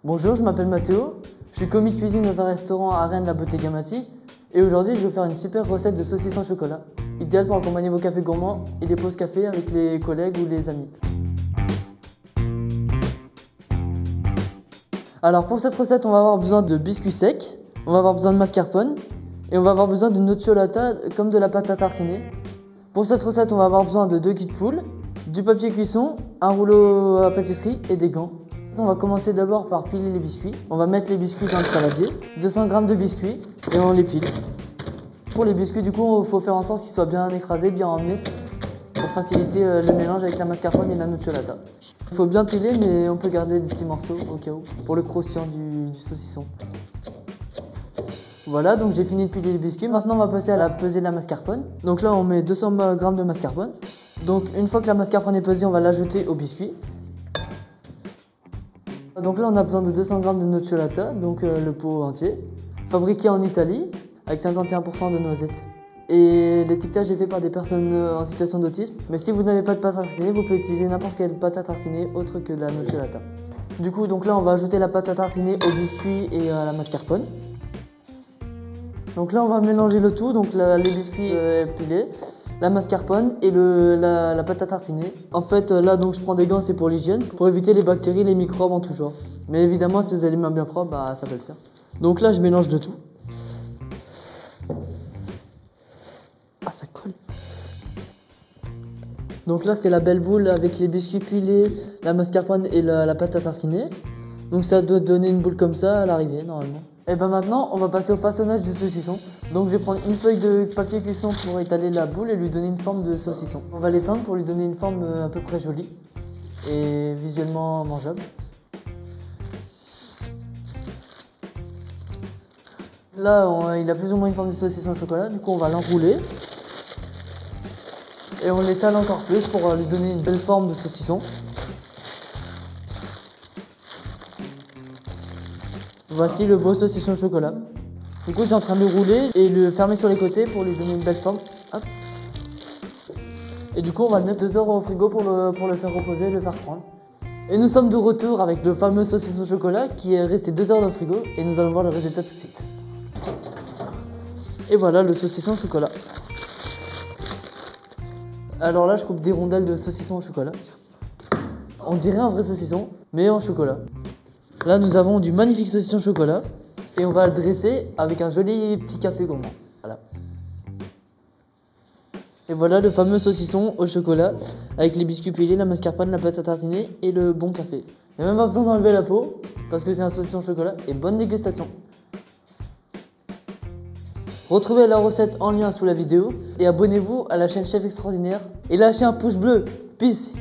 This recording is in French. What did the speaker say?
Bonjour, je m'appelle Mathéo, je suis commis de cuisine dans un restaurant à Rennes, la Beauté Gamati. Et aujourd'hui, je vais vous faire une super recette de saucisson au chocolat, idéale pour accompagner vos cafés gourmands et les pauses café avec les collègues ou les amis. Alors pour cette recette, on va avoir besoin de biscuits secs, on va avoir besoin de mascarpone et on va avoir besoin de nocciolata comme de la pâte à tartiner. Pour cette recette, on va avoir besoin de 2 kits de poule, du papier cuisson, un rouleau à pâtisserie et des gants. On va commencer d'abord par piler les biscuits. On va mettre les biscuits dans le saladier, 200 g de biscuits et on les pile. Pour les biscuits, du coup, il faut faire en sorte qu'ils soient bien écrasés, bien en miettes pour faciliter le mélange avec la mascarpone et la nocciolata. Il faut bien piler, mais on peut garder des petits morceaux au cas où pour le croustillant du saucisson. Voilà, donc j'ai fini de piler les biscuits. Maintenant, on va passer à la pesée de la mascarpone. Donc là, on met 200 g de mascarpone. Donc une fois que la mascarpone est pesée, on va l'ajouter aux biscuits. Donc là, on a besoin de 200 g de nocciolata, donc le pot entier, fabriqué en Italie, avec 51% de noisettes. Et l'étiquetage est fait par des personnes en situation d'autisme. Mais si vous n'avez pas de pâte à tartiner, vous pouvez utiliser n'importe quelle pâte à tartiner autre que la nocciolata. Du coup, donc là, on va ajouter la pâte à tartiner aux biscuits et à la mascarpone. Donc là, on va mélanger le tout, donc les biscuits pilés, la mascarpone et la pâte à tartiner. En fait, là, donc je prends des gants, c'est pour l'hygiène, pour éviter les bactéries, les microbes en tout genre. Mais évidemment, si vous avez les mains bien propres, bah, ça peut le faire. Donc là, je mélange le tout. Ah, ça colle. Donc là, c'est la belle boule avec les biscuits pilés, la mascarpone et la pâte à tartiner. Donc ça doit donner une boule comme ça à l'arrivée, normalement. Et ben maintenant, on va passer au façonnage du saucisson. Donc je vais prendre une feuille de papier cuisson pour étaler la boule et lui donner une forme de saucisson. On va l'étendre pour lui donner une forme à peu près jolie et visuellement mangeable. Là, il a plus ou moins une forme de saucisson au chocolat, du coup on va l'enrouler. Et on l'étale encore plus pour lui donner une belle forme de saucisson. Voici le beau saucisson au chocolat. Du coup, je suis en train de le rouler et le fermer sur les côtés pour lui donner une belle forme. Hop. Et du coup, on va le mettre 2 heures au frigo pour le faire reposer et le faire prendre. Et nous sommes de retour avec le fameux saucisson au chocolat qui est resté 2 heures dans le frigo et nous allons voir le résultat tout de suite. Et voilà le saucisson au chocolat. Alors là, je coupe des rondelles de saucisson au chocolat. On dirait un vrai saucisson, mais en chocolat. Là, nous avons du magnifique saucisson au chocolat et on va le dresser avec un joli petit café gourmand. Voilà. Et voilà le fameux saucisson au chocolat avec les biscuits pilés, la mascarpone, la pâte à tartiner et le bon café. Il n'y a même pas besoin d'enlever la peau parce que c'est un saucisson au chocolat et bonne dégustation. Retrouvez la recette en lien sous la vidéo et abonnez-vous à la chaîne Chef Extraordinaire et lâchez un pouce bleu. Peace!